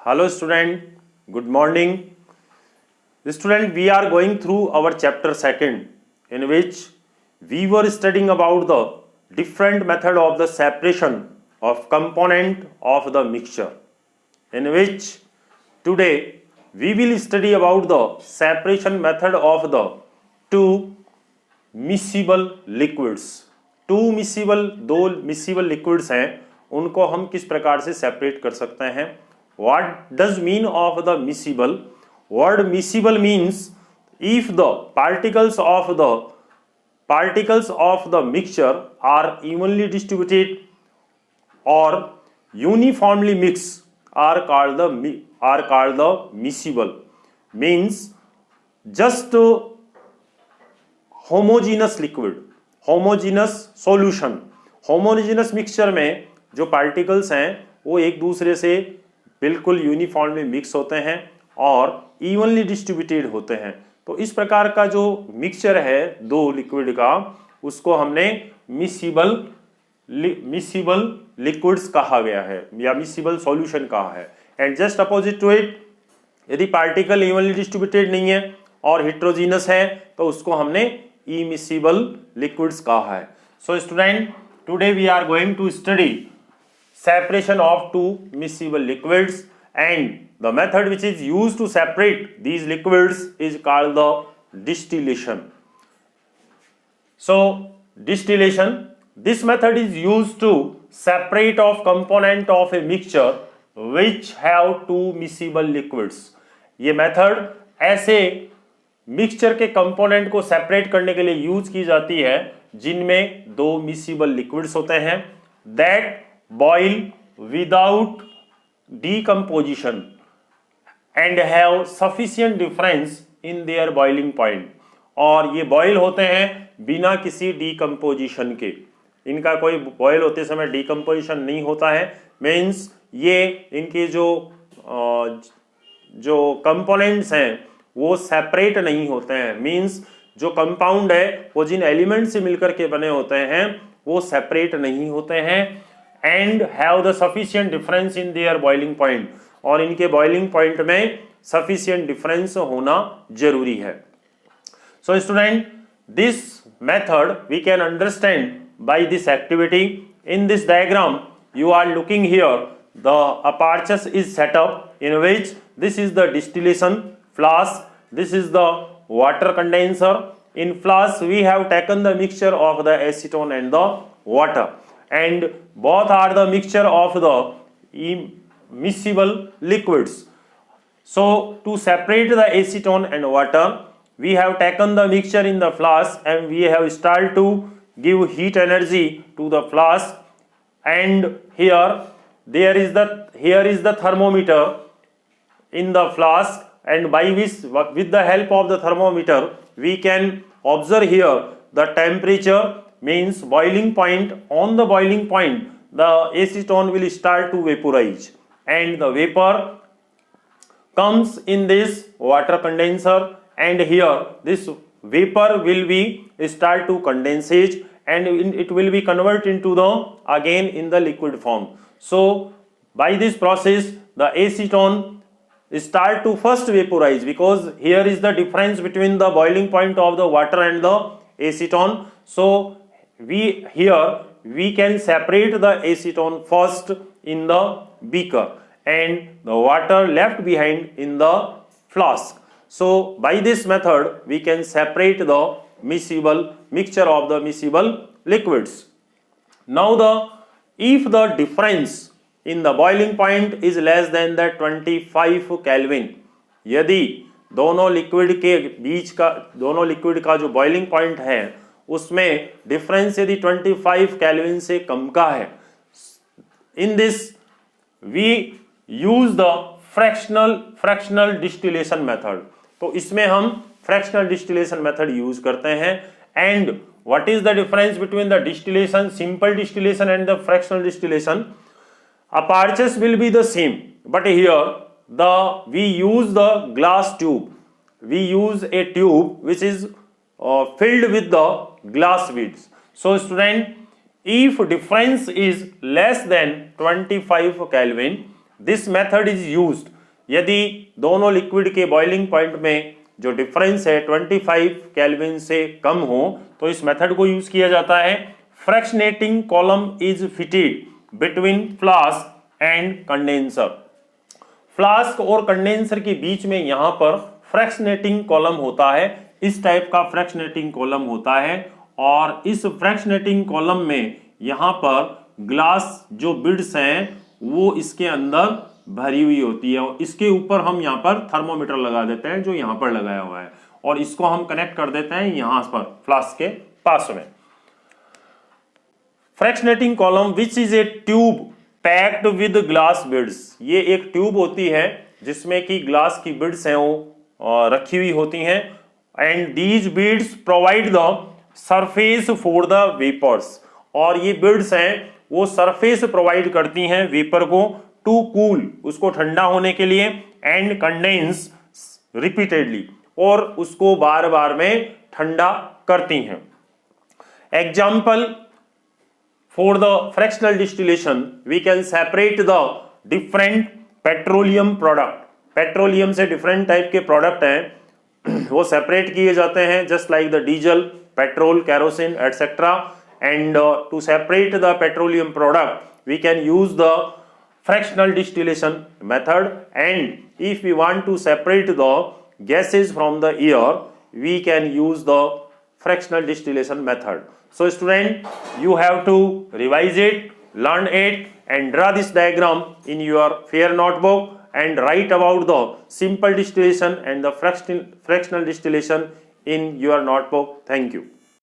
Hello student, good morning. Student, we are going through our chapter 2 in which we were studying about the different method of the separation of component of the mixture, in which today we will study about the separation method of the two miscible liquids. दो miscible liquids हैं, उनको हम किस प्रकार से separate कर सकते हैं. What does mean of the miscible? Word miscible means if the particles of the mixture are evenly distributed or uniformly mixed are called the miscible. Means just homogeneous liquid, homogeneous solution, homogeneous mixture में जो particles हैं वो एक दूसरे से बिल्कुल uniformly mix होते हैं और इवनली डिस्ट्रीब्यूटेड होते हैं. तो इस प्रकार का जो मिक्सचर है दो लिक्विड का, उसको हमने मिसिबल लिक्विड्स कहा गया है या मिसिबल सॉल्यूशन कहा है. And just opposite to it, यदि पार्टिकल इवनली डिस्ट्रीब्यूटेड नहीं है और हेट्रोजीनस है तो उसको हमने इमिसिबल लिक्विड्स कहा है. So student, today we are going to study separation of two miscible liquids, and the method which is used to separate these liquids is called the distillation. So distillation, this method is used to separate of component of a mixture which have two miscible liquids. ये method ऐसे mixture के component को separate करने के लिए use की जाती है जिनमें दो मिसिबल लिक्विड्स होते हैं, that boil without decomposition and have sufficient difference in their boiling point. और ये बॉयल होते हैं बिना किसी डीकम्पोजिशन के. इनका कोई बॉयल होते समय डीकम्पोजिशन नहीं होता है. मीन्स ये इनके जो कंपोनेंट्स हैं वो सेपरेट नहीं होते हैं. मीन्स जो कंपाउंड है वो जिन एलिमेंट से मिलकर के बने होते हैं वो सेपरेट नहीं होते हैं and have the sufficient difference in their boiling point. और इनके boiling point में sufficient difference होना जरूरी है. So student, this method we can understand by this activity. In this diagram you are looking here, the aperture is set up in which this is the distillation flask, this is the water condenser. In flask we have taken the mixture of the acetone and the water, and both are the mixture of the miscible liquids. So to separate the acetone and water, we have taken the mixture in the flask and we have started to give heat energy to the flask, and here is the thermometer in the flask, and by which with the help of the thermometer we can observe here the temperature. Means boiling point. On the boiling point the acetone will start to vaporize and the vapor comes in this water condenser, and here this vapor will be start to condensate and it will be converted into the again in the liquid form. So by this process the acetone start to first vaporize, because here is the difference between the boiling point of the water and the acetone. So we can separate the acetone first in the beaker and the water left behind in the flask. So by this method we can separate the mixture of the miscible liquids. Now if the difference in the boiling point is less than the 25 Kelvin, यदि दोनों liquid का जो boiling point है उसमें difference यदि 25 kelvin से कम का है, in this we use the fractional distillation method. तो इसमें हम फ्रैक्शनल डिस्टिलेशन मेथड यूज करते हैं. And what is the difference between the distillation, simple distillation and the fractional distillation? Apertures will be the same, but here we use the glass tube. We use a tube which is filled with the glass beads. So student, if difference is less than 25 Kelvin, this method is used यदि दोनों liquid के boiling point में जो difference है 25 kelvin से कम हो तो इस मेथड को यूज किया जाता है। Fractionating column is fitted between flask and condenser. Flask और कंडेंसर के बीच में यहां पर फ्रैक्शनेटिंग कॉलम होता है, इस टाइप का फ्रैक्शनेटिंग कॉलम होता है। और इस फ्रैक्शनेटिंग कॉलम में यहां पर ग्लास जो बिड्स हैं वो इसके अंदर भरी हुई होती है और इसके ऊपर हम यहां पर थर्मोमीटर लगा देते हैं जो यहां पर लगाया हुआ है और इसको हम कनेक्ट कर देते हैं यहां पर फ्लास्क के पास में। Fractionating column which is a tube packed with glass beads. ये एक ट्यूब होती है जिसमें कि ग्लास की बिड्स हैं वो रखी हुई होती हैं। And these beads provide the surface for the vapours. और ये बिड्स हैं वो सरफेस प्रोवाइड करती हैं वेपर को टू कूल, उसको ठंडा होने के लिए, एंड कंडेंस रिपीटेडली, और उसको बार बार में ठंडा करती हैं। Example for the fractional distillation we can separate the different petroleum product. Petroleum से डिफरेंट टाइप के प्रोडक्ट हैं वो सेपरेट किए जाते हैं, just like the diesel, petrol, kerosene et cetera. And to separate the petroleum product we can use the fractional distillation method, and if we want to separate the gases from the air we can use the fractional distillation method. So student, you have to revise it, learn it, and draw this diagram in your fair notebook and write about the simple distillation and the fractional distillation in your notebook. Thank you.